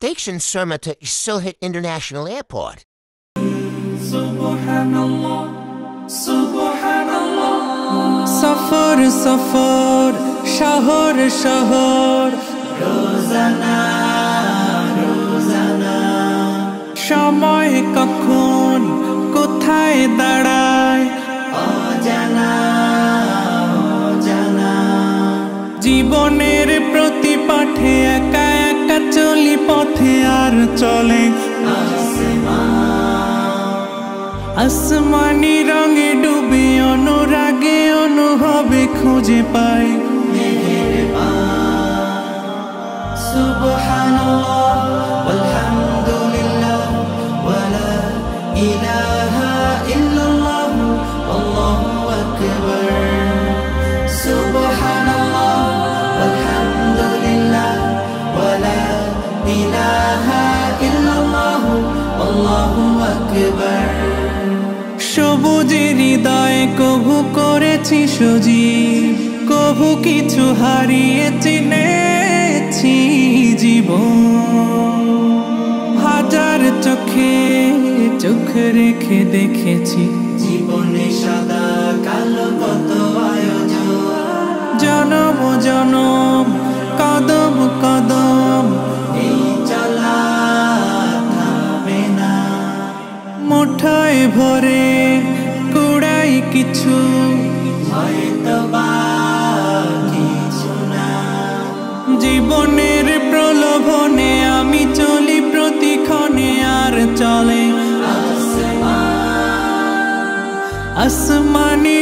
station sermon to Sylhet International Airport. Subhanallah, Subhanallah. Safar, Safar, Shahar, Shahar. Rozana, Rozana. সময় কখন কোথায় দাঁড়ায় অজানা অজানা জীবনের প্রতি পাঠে একা একা চলি পথে আর চলে আসমানি রঙে ডুবে অনুরাগে অনুভবে খুঁজে পাই সুবহানাল্লাহ ওয়ালহামদুলিল্লাহ ওয়ালা ইলাহা ইল্লাল্লাহ আল্লাহু আকবার সুবহানাল্লাহ ওয়ালহামদুলিল্লাহ ওয়ালা ইলাহা ইল্লাল্লাহ আল্লাহু আকবার সবুজের হৃদয়ে কভু করেছি সজীব কভু কিছু হারিয়ে চিনেছি জীবন হাজার চোখে চোখ রেখে দেখেছি জীবনে সাদা কালো কত আয়োজন জনম জনম কদম কদম এই চলা থামে না মুঠোয় ভরে কুড়াই কিছু হয়তো বা কিছু না জীবনের প্রলোভনে আমি চলি প্রতিক্ষণে আর চলে আসমানি